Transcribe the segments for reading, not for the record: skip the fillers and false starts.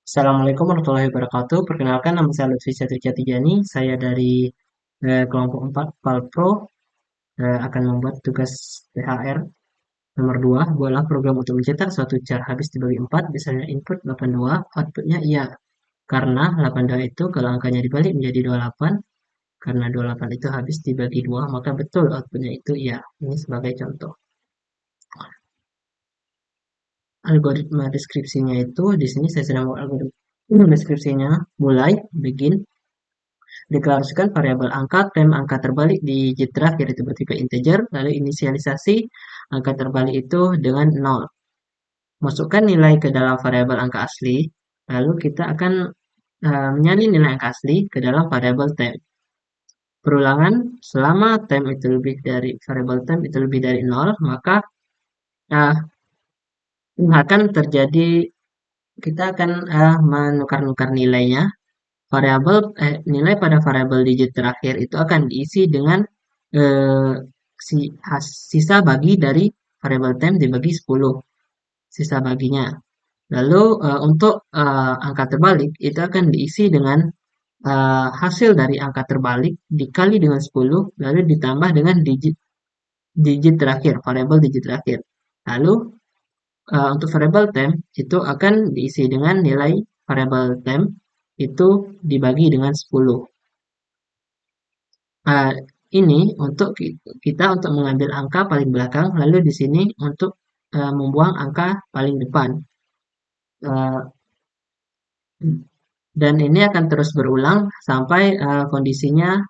Assalamualaikum warahmatullahi wabarakatuh. Perkenalkan nama saya Lutfi Satria Tijani. Saya dari kelompok 4 Palpro akan membuat tugas PHR nomor 2. Buatlah program untuk mencetak suatu jar habis dibagi 4, misalnya input 82, outputnya iya. Karena 82 itu kalau angkanya dibalik menjadi 28, karena 28 itu habis dibagi 2, maka betul outputnya itu iya. Ini sebagai contoh. Algoritma deskripsinya itu di sini saya sedang membuat algoritma deskripsinya. Mulai, begin. Deklarasikan variabel angka, tem angka terbalik di digit terakhir itu bertipe integer, lalu inisialisasi angka terbalik itu dengan 0. Masukkan nilai ke dalam variabel angka asli, lalu kita akan menyalin nilai angka asli ke dalam variabel tem. Perulangan, selama tem itu lebih dari variabel tem itu lebih dari 0, maka uh, akan terjadi, kita akan menukar-nukar nilainya. Nilai pada variabel digit terakhir itu akan diisi dengan eh, sisa bagi dari variabel temp dibagi 10, sisa baginya. Lalu untuk angka terbalik itu akan diisi dengan hasil dari angka terbalik dikali dengan 10 lalu ditambah dengan digit terakhir, variabel digit terakhir. Lalu untuk variabel temp itu akan diisi dengan nilai variabel temp itu dibagi dengan 10. Nah, ini untuk kita untuk mengambil angka paling belakang, lalu di sini untuk membuang angka paling depan. Eh, dan ini akan terus berulang sampai kondisinya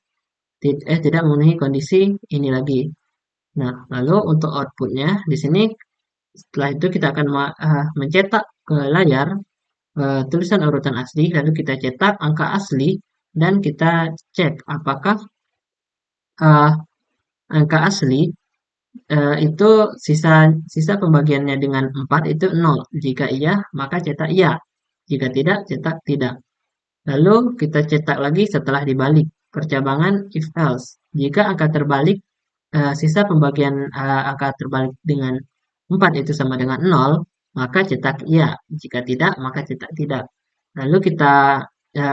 tidak memenuhi kondisi ini lagi. Nah, lalu untuk outputnya di sini setelah itu kita akan mencetak ke layar tulisan urutan asli, lalu kita cetak angka asli dan kita cek apakah eh, angka asli itu sisa sisa pembagiannya dengan 4 itu 0. Jika iya, maka cetak iya. Jika tidak, cetak tidak. Lalu kita cetak lagi setelah dibalik. Percabangan if else. Jika angka terbalik, sisa pembagian angka terbalik dengan 4 itu sama dengan 0, maka cetak iya. Jika tidak, maka cetak tidak. Lalu kita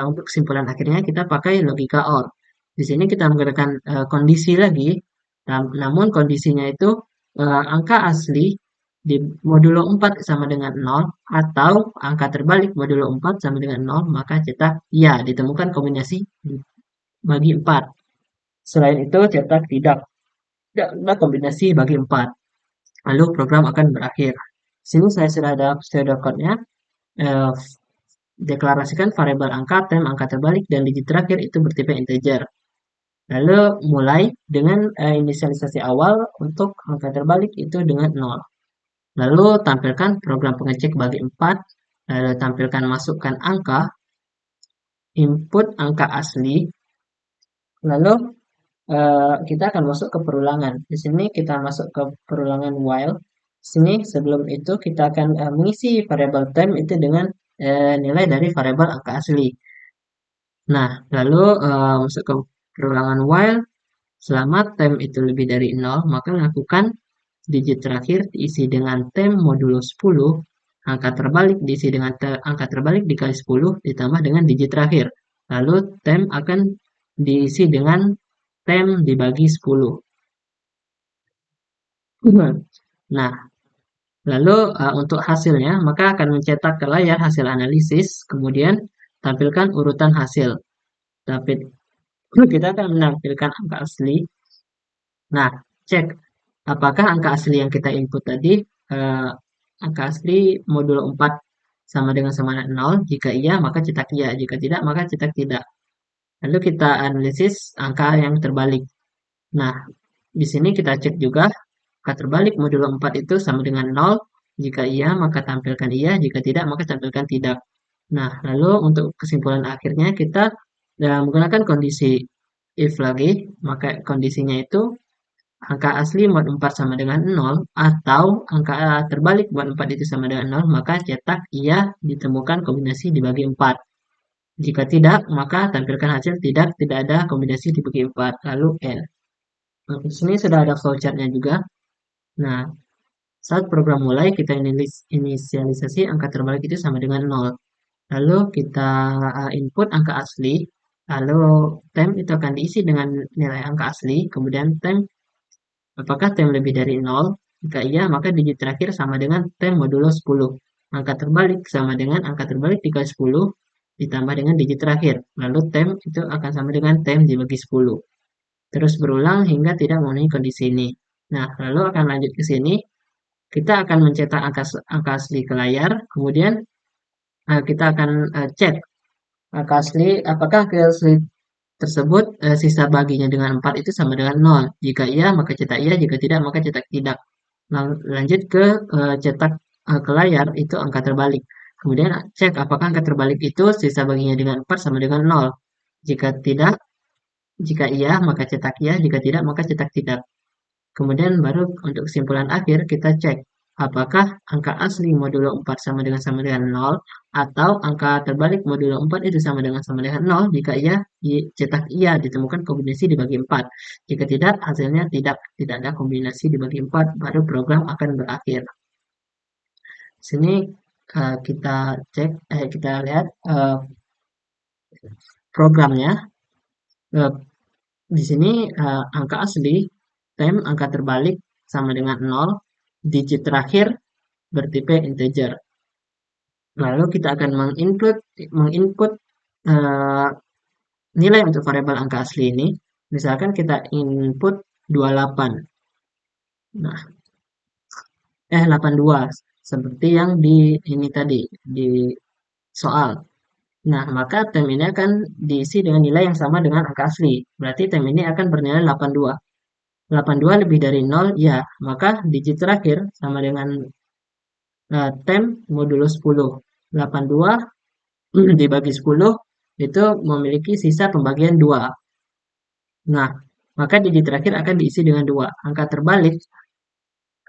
untuk kesimpulan akhirnya kita pakai logika OR. Di sini kita menggunakan kondisi lagi, namun kondisinya itu angka asli di modulo 4 sama dengan 0 atau angka terbalik modulo 4 sama dengan 0, maka cetak iya, ditemukan kombinasi bagi 4. Selain itu cetak tidak. Tidak ada kombinasi bagi 4. Lalu program akan berakhir. Sini saya sudah ada pseudocode-nya. Eh, Deklarasikan variabel angka, tem angka terbalik, dan digit terakhir itu bertipe integer. Lalu mulai dengan inisialisasi awal untuk angka terbalik itu dengan 0. Lalu tampilkan program pengecek bagi 4. Lalu tampilkan masukkan angka, input angka asli. Lalu kita akan masuk ke perulangan. Di sini kita masuk ke perulangan while. Di sini sebelum itu kita akan mengisi variabel time itu dengan nilai dari variabel angka asli. Nah, lalu masuk ke perulangan while. Selama time itu lebih dari 0, maka lakukan digit terakhir diisi dengan tem modulo 10, angka terbalik diisi dengan angka terbalik dikali 10 ditambah dengan digit terakhir. Lalu tem akan diisi dengan tem dibagi 10. Nah, lalu untuk hasilnya, maka akan mencetak ke layar hasil analisis, kemudian tampilkan urutan hasil. Tapi kita akan menampilkan angka asli. Nah, cek apakah angka asli yang kita input tadi, eh, angka asli modulo 4 sama dengan 0. Jika iya, maka cetak iya. Jika tidak, maka cetak tidak. Lalu kita analisis angka yang terbalik. Nah, di sini kita cek juga angka terbalik modulo 4 itu sama dengan 0. Jika iya, maka tampilkan iya. Jika tidak, maka tampilkan tidak. Nah, lalu untuk kesimpulan akhirnya kita menggunakan kondisi if lagi, maka kondisinya itu angka asli mod 4 sama dengan 0 atau angka terbalik mod 4 itu sama dengan 0, maka cetak iya ditemukan kombinasi dibagi 4. Jika tidak, maka tampilkan hasil tidak ada kombinasi dibagi 4. Lalu N. Nah, di sini sudah ada flowchartnya juga. Nah, saat program mulai, kita inisialisasi angka terbalik itu sama dengan 0. Lalu kita input angka asli, lalu temp itu akan diisi dengan nilai angka asli, kemudian temp, apakah temp lebih dari 0? Jika iya, maka digit terakhir sama dengan temp modulo 10. Angka terbalik sama dengan angka terbalik dikali 10 ditambah dengan digit terakhir. Lalu temp itu akan sama dengan temp dibagi 10. Terus berulang hingga tidak memenuhi kondisi ini. Nah, lalu akan lanjut ke sini. Kita akan mencetak angka asli ke layar, kemudian kita akan cek angka asli, apakah angka asli tersebut sisa baginya dengan 4 itu sama dengan 0. Jika iya, maka cetak iya, jika tidak, maka cetak tidak. Lanjut ke cetak ke layar, itu angka terbalik. Kemudian cek apakah angka terbalik itu sisa baginya dengan 4 sama dengan 0. Jika tidak, jika iya, maka cetak iya, jika tidak, maka cetak tidak. Kemudian baru untuk kesimpulan akhir kita cek apakah angka asli modulo 4 sama dengan 0 atau angka terbalik modulo 4 itu sama dengan 0. Jika iya, cetak iya ditemukan kombinasi dibagi 4. Jika tidak, hasilnya tidak ada kombinasi dibagi 4, baru program akan berakhir. Sini kita cek kita lihat programnya. Eh, di sini angka asli temp angka terbalik sama dengan 0, digit terakhir bertipe integer. Lalu kita akan menginput eh, nilai untuk variabel angka asli ini. Misalkan kita input 28. Nah, 82 seperti yang di ini tadi di soal. Nah, maka tem ini akan diisi dengan nilai yang sama dengan angka asli. Berarti tem ini akan bernilai 82. 82 lebih dari 0, ya, maka digit terakhir sama dengan tem modulo 10. 82 dibagi 10 itu memiliki sisa pembagian 2. Nah, maka digit terakhir akan diisi dengan 2. Angka terbalik,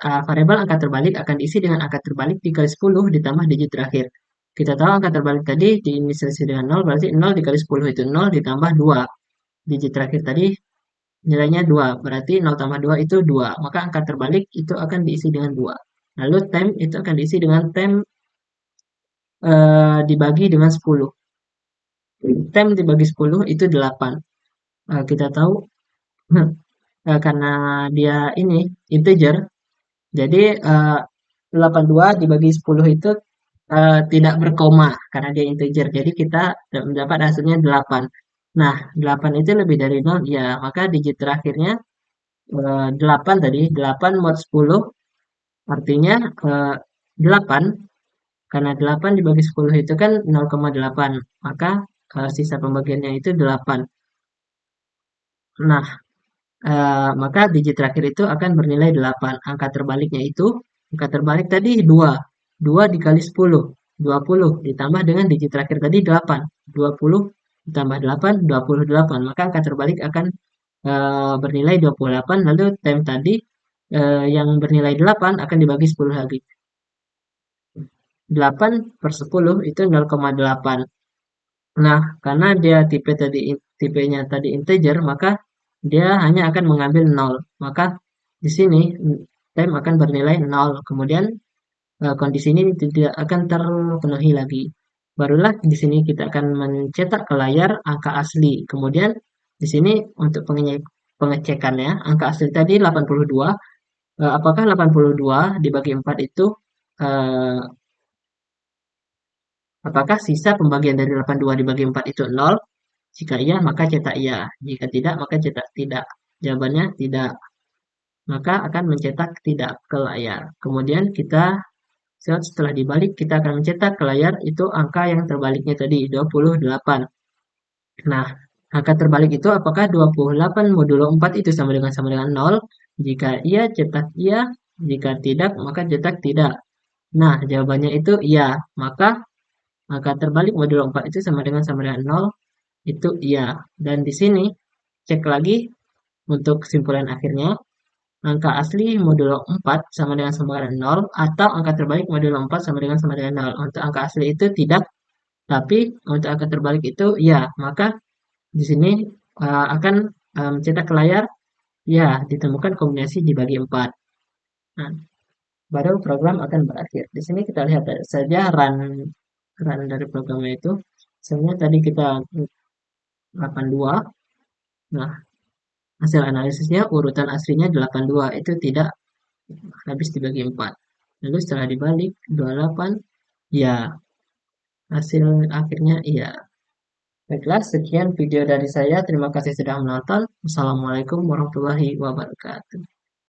variabel angka terbalik akan diisi dengan angka terbalik dikali 10 ditambah digit terakhir. Kita tahu angka terbalik tadi diinisialisasi dengan 0, berarti 0 dikali 10 itu 0 ditambah 2. Digit terakhir tadi nilainya 2, berarti 0 tambah 2 itu 2. Maka angka terbalik itu akan diisi dengan 2. Lalu tem itu akan diisi dengan tem dibagi dengan 10. Tem dibagi 10 itu 8. Kita tahu karena dia ini integer, jadi 82 dibagi 10 itu tidak berkoma karena dia integer. Jadi kita mendapat hasilnya 8. Nah, 8 itu lebih dari 0, ya, maka digit terakhirnya 8 tadi, 8 mod 10 artinya 8, karena 8 dibagi 10 itu kan 0,8, maka sisa pembagiannya itu 8. Nah, maka digit terakhir itu akan bernilai 8. Angka terbaliknya itu, angka terbalik tadi 2. 2 dikali 10, 20. Ditambah dengan digit terakhir tadi 8. 20 ditambah 8, 28. Maka angka terbalik akan bernilai 28. Lalu tem tadi yang bernilai 8 akan dibagi 10 lagi. 8 per 10 itu 0,8. Nah, karena dia tipenya tadi integer, maka dia hanya akan mengambil 0. Maka di sini tem akan bernilai 0. Kemudian kondisi ini tidak akan terpenuhi lagi. Barulah di sini kita akan mencetak ke layar angka asli. Kemudian di sini untuk pengecekannya, angka asli tadi 82. Apakah 82 dibagi 4 itu eh, apakah sisa pembagian dari 82 dibagi 4 itu 0? Jika iya, maka cetak iya. Jika tidak, maka cetak tidak. Jawabannya tidak. Maka akan mencetak tidak ke layar. Kemudian kita setelah dibalik, kita akan mencetak ke layar itu angka yang terbaliknya tadi, 28. Nah, angka terbalik itu apakah 28 modulo 4 itu sama dengan 0? Jika iya, cetak iya. Jika tidak, maka cetak tidak. Nah, jawabannya itu iya. Maka angka terbalik modulo 4 itu sama dengan 0. Itu iya. Dan di sini cek lagi untuk kesimpulan akhirnya. Angka asli modulo 4 sama dengan 0 atau angka terbalik modulo 4 sama dengan 0. Untuk angka asli itu tidak, tapi untuk angka terbalik itu ya. Maka di sini akan mencetak ke layar ya ditemukan kombinasi dibagi 4. Nah, baru program akan berakhir. Di sini kita lihat saja run keren dari programnya itu. Misalnya tadi kita 82, nah hasil analisisnya urutan aslinya 82 itu tidak habis dibagi 4. Lalu setelah dibalik 28, ya hasil akhirnya iya. Baiklah, sekian video dari saya. Terima kasih sudah menonton. Wassalamualaikum warahmatullahi wabarakatuh.